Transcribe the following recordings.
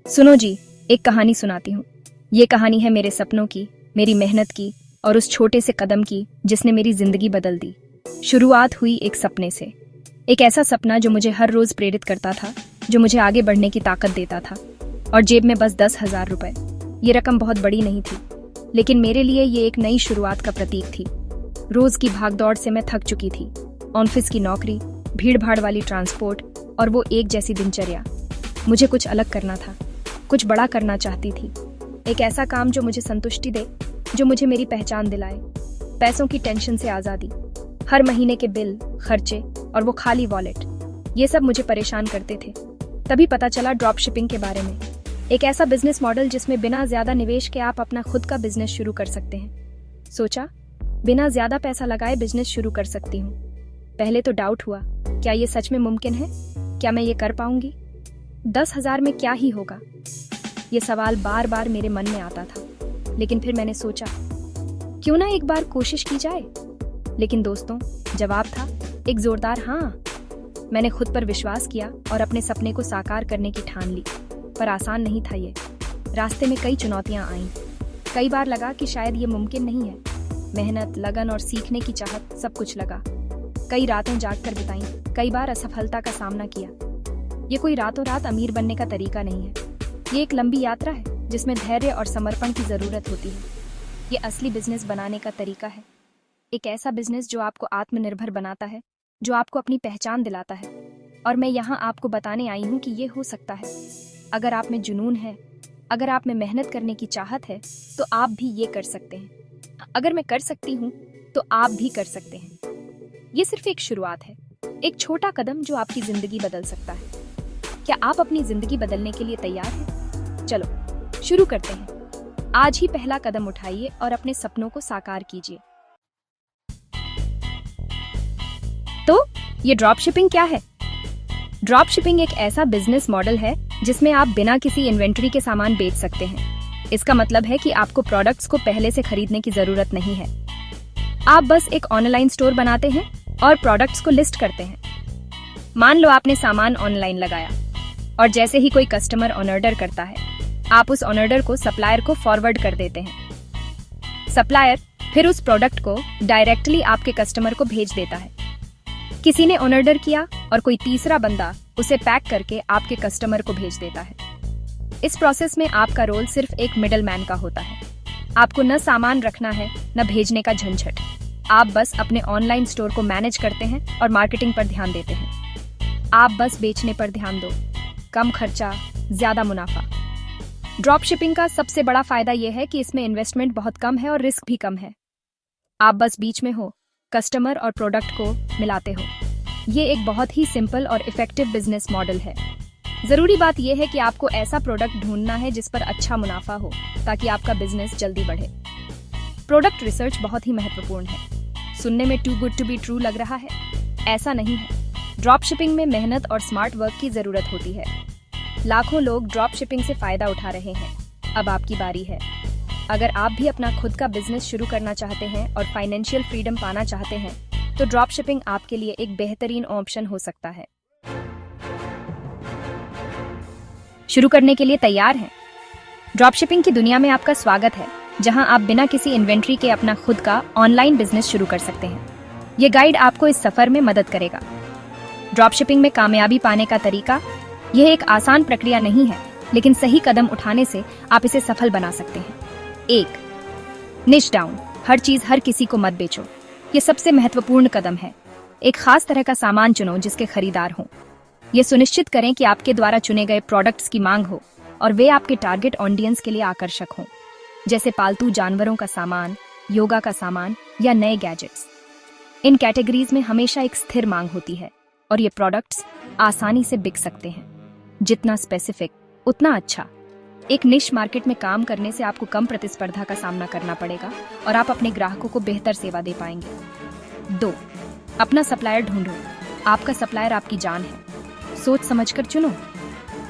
सुनो जी, एक कहानी सुनाती हूँ। ये कहानी है मेरे सपनों की, मेरी मेहनत की और उस छोटे से कदम की जिसने मेरी जिंदगी बदल दी। शुरुआत हुई एक सपने से, एक ऐसा सपना जो मुझे हर रोज प्रेरित करता था, जो मुझे आगे बढ़ने की ताकत देता था। और जेब में बस 10,000 रुपए। ये रकम बहुत बड़ी नहीं थी, लेकिन मेरे लिए ये एक नई शुरुआत का प्रतीक थी। रोज की भागदौड़ से मैं थक चुकी थी। ऑफिस की नौकरी, भीड़ भाड़ वाली ट्रांसपोर्ट और वो एक जैसी दिनचर्या। मुझे कुछ अलग करना था, कुछ बड़ा करना चाहती थी। एक ऐसा काम जो मुझे संतुष्टि दे, जो मुझे मेरी पहचान दिलाए। पैसों की टेंशन से आज़ादी, हर महीने के बिल, खर्चे और वो खाली वॉलेट, ये सब मुझे परेशान करते थे। तभी पता चला ड्रॉप शिपिंग के बारे में। एक ऐसा बिजनेस मॉडल जिसमें बिना ज्यादा निवेश के आप अपना खुद का बिजनेस शुरू कर सकते हैं। सोचा, बिना ज्यादा पैसा लगाए बिजनेस शुरू कर सकती हूँ। पहले तो डाउट हुआ, क्या ये सच में मुमकिन है? क्या मैं ये कर पाऊंगी? 10,000 में क्या ही होगा? ये सवाल बार बार मेरे मन में आता था। लेकिन फिर मैंने सोचा, क्यों ना एक बार कोशिश की जाए। लेकिन दोस्तों, जवाब था एक जोरदार हाँ। मैंने खुद पर विश्वास किया और अपने सपने को साकार करने की ठान ली। पर आसान नहीं था ये। रास्ते में कई चुनौतियां आईं। कई बार लगा कि शायद ये मुमकिन नहीं है। मेहनत, लगन और सीखने की चाहत, सब कुछ लगा। कई रातें जागकर बिताईं, कई बार असफलता का सामना किया। ये कोई रातों रात अमीर बनने का तरीका नहीं है। ये एक लंबी यात्रा है जिसमें धैर्य और समर्पण की जरूरत होती है। ये असली बिजनेस बनाने का तरीका है। एक ऐसा बिजनेस जो आपको आत्मनिर्भर बनाता है, जो आपको अपनी पहचान दिलाता है। और मैं यहाँ आपको बताने आई हूँ कि ये हो सकता है। अगर आप में जुनून है, अगर आप में मेहनत करने की चाहत है, तो आप भी ये कर सकते हैं। अगर मैं कर सकती हूँ, तो आप भी कर सकते हैं। ये सिर्फ एक शुरुआत है, एक छोटा कदम जो आपकी जिंदगी बदल सकता है। क्या आप अपनी जिंदगी बदलने के लिए तैयार हैं? चलो शुरू करते हैं। आज ही पहला कदम उठाइए और अपने सपनों को साकार कीजिए। तो ये ड्रॉप शिपिंग क्या है? ड्रॉप शिपिंग एक ऐसा बिजनेस मॉडल है जिसमें आप बिना किसी इन्वेंटरी के सामान बेच सकते हैं। इसका मतलब है कि आपको प्रोडक्ट्स को पहले से खरीदने की जरूरत नहीं है। आप बस एक ऑनलाइन स्टोर बनाते हैं और प्रोडक्ट्स को लिस्ट करते हैं। मान लो आपने सामान ऑनलाइन लगाया और जैसे ही कोई कस्टमर ऑर्डर करता है, आप उस ऑर्डर को सप्लायर को फॉरवर्ड कर देते हैं। सप्लायर फिर उस प्रोडक्ट को डायरेक्टली आपके कस्टमर को भेज देता है। किसी ने ऑर्डर किया और कोई तीसरा बंदा उसे पैक करके आपके कस्टमर को भेज देता है। इस प्रोसेस में आपका रोल सिर्फ एक मिडल मैन का होता है। आपको न सामान रखना है, न भेजने का झंझट। आप बस अपने ऑनलाइन स्टोर को मैनेज करते हैं और मार्केटिंग पर ध्यान देते हैं। आप बस बेचने पर ध्यान दो। कम खर्चा, ज्यादा मुनाफा। ड्रॉप शिपिंग का सबसे बड़ा फायदा यह है कि इसमें इन्वेस्टमेंट बहुत कम है और रिस्क भी कम है। आप बस बीच में हो, कस्टमर और प्रोडक्ट को मिलाते हो। ये एक बहुत ही सिंपल और इफेक्टिव बिजनेस मॉडल है। जरूरी बात यह है कि आपको ऐसा प्रोडक्ट ढूंढना है जिस पर अच्छा मुनाफा हो, ताकि आपका बिजनेस जल्दी बढ़े। प्रोडक्ट रिसर्च बहुत ही महत्वपूर्ण है। सुनने में too good to be true लग रहा है? ऐसा नहीं है। ड्रॉप शिपिंग में मेहनत और स्मार्ट वर्क की जरूरत होती है। लाखों लोग ड्रॉप शिपिंग से फायदा उठा रहे हैं। अब आपकी बारी है। अगर आप भी अपना खुद का बिजनेस शुरू करना चाहते हैं और फाइनेंशियल फ्रीडम पाना चाहते हैं, तो ड्रॉप शिपिंग आपके लिए एक बेहतरीन ऑप्शन हो सकता है। शुरू करने के लिए तैयार हैं? ड्रॉप शिपिंग की दुनिया में आपका स्वागत है, जहां आप बिना किसी इन्वेंट्री के अपना खुद का ऑनलाइन बिजनेस शुरू कर सकते हैं। ये गाइड आपको इस सफर में मदद करेगा। ड्रॉप शिपिंग में कामयाबी पाने का तरीका। यह एक आसान प्रक्रिया नहीं है, लेकिन सही कदम उठाने से आप इसे सफल बना सकते हैं। 1. निश डाउन। हर चीज हर किसी को मत बेचो। ये सबसे महत्वपूर्ण कदम है। एक खास तरह का सामान चुनो जिसके खरीदार हों। ये सुनिश्चित करें कि आपके द्वारा चुने गए प्रोडक्ट्स की मांग हो और वे आपके टारगेट ऑडियंस के लिए आकर्षक हों, जैसे पालतू जानवरों का सामान, योगा का सामान या नए गैजेट्स। इन कैटेगरीज में हमेशा एक स्थिर मांग होती है और ये प्रोडक्ट्स आसानी से बिक सकते हैं। जितना स्पेसिफिक, उतना अच्छा। एक निश मार्केट में काम करने से आपको कम प्रतिस्पर्धा का सामना करना पड़ेगा और आप अपने ग्राहकों को बेहतर सेवा दे पाएंगे। 2. अपना सप्लायर ढूंढो। आपका सप्लायर आपकी जान है। सोच समझकर चुनो।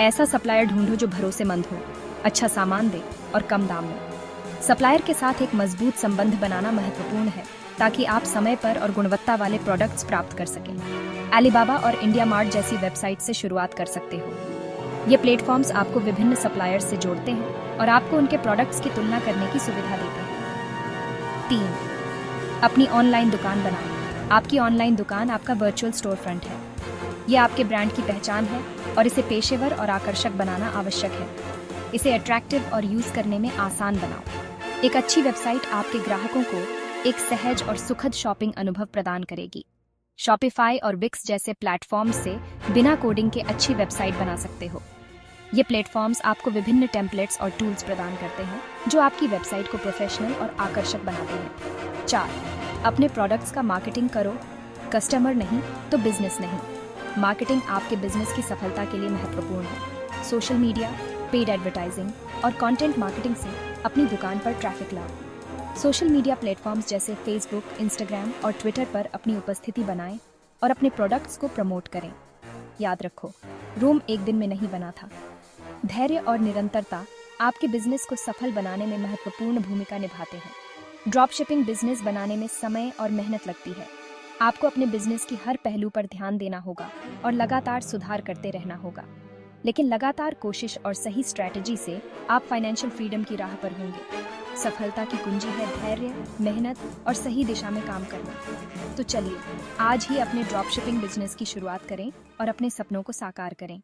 ऐसा सप्लायर ढूंढो जो भरोसेमंद हो, अच्छा सामान दे और कम दाम में। सप्लायर के साथ एक मजबूत संबंध बनाना महत्वपूर्ण है, ताकि आप समय पर और गुणवत्ता वाले प्रोडक्ट्स प्राप्त कर सकें। अलीबाबा और इंडिया मार्ट जैसी वेबसाइट से शुरुआत कर सकते हो। ये प्लेटफॉर्म्स आपको विभिन्न सप्लायर्स से जोड़ते हैं और आपको उनके प्रोडक्ट्स की तुलना करने की सुविधा देते हैं। 3. अपनी ऑनलाइन दुकान बनाएं। आपकी ऑनलाइन दुकान आपका वर्चुअल स्टोर फ्रंट है। यह आपके ब्रांड की पहचान है और इसे पेशेवर और आकर्षक बनाना आवश्यक है। इसे अट्रैक्टिव और यूज करने में आसान बनाओ। एक अच्छी वेबसाइट आपके ग्राहकों को एक सहज और सुखद शॉपिंग अनुभव प्रदान करेगी। शॉपिफाई और विक्स जैसे प्लेटफॉर्म्स से बिना कोडिंग के अच्छी वेबसाइट बना सकते हो। ये प्लेटफॉर्म्स आपको विभिन्न टेम्पलेट्स और टूल्स प्रदान करते हैं जो आपकी वेबसाइट को प्रोफेशनल और आकर्षक बनाते हैं। 4. अपने प्रोडक्ट्स का मार्केटिंग करो। कस्टमर नहीं तो बिजनेस नहीं। मार्केटिंग आपके बिजनेस की सफलता के लिए महत्वपूर्ण है। सोशल मीडिया, पेड एडवर्टाइजिंग और कंटेंट मार्केटिंग से अपनी दुकान पर ट्रैफिक लाओ। सोशल मीडिया प्लेटफॉर्म्स जैसे फेसबुक, इंस्टाग्राम और ट्विटर पर अपनी उपस्थिति बनाएं और अपने प्रोडक्ट्स को प्रमोट करें। याद रखो, रोम एक दिन में नहीं बना था। धैर्य और निरंतरता आपके बिजनेस को सफल बनाने में महत्वपूर्ण भूमिका निभाते हैं। ड्रॉप शिपिंग बिजनेस बनाने में समय और मेहनत लगती है। आपको अपने बिजनेस की हर पहलू पर ध्यान देना होगा और लगातार सुधार करते रहना होगा। लेकिन लगातार कोशिश और सही स्ट्रैटेजी से आप फाइनेंशियल फ्रीडम की राह पर होंगे। सफलता की कुंजी है धैर्य, मेहनत और सही दिशा में काम करना। तो चलिए आज ही अपने ड्रॉप शिपिंग बिजनेस की शुरुआत करें और अपने सपनों को साकार करें।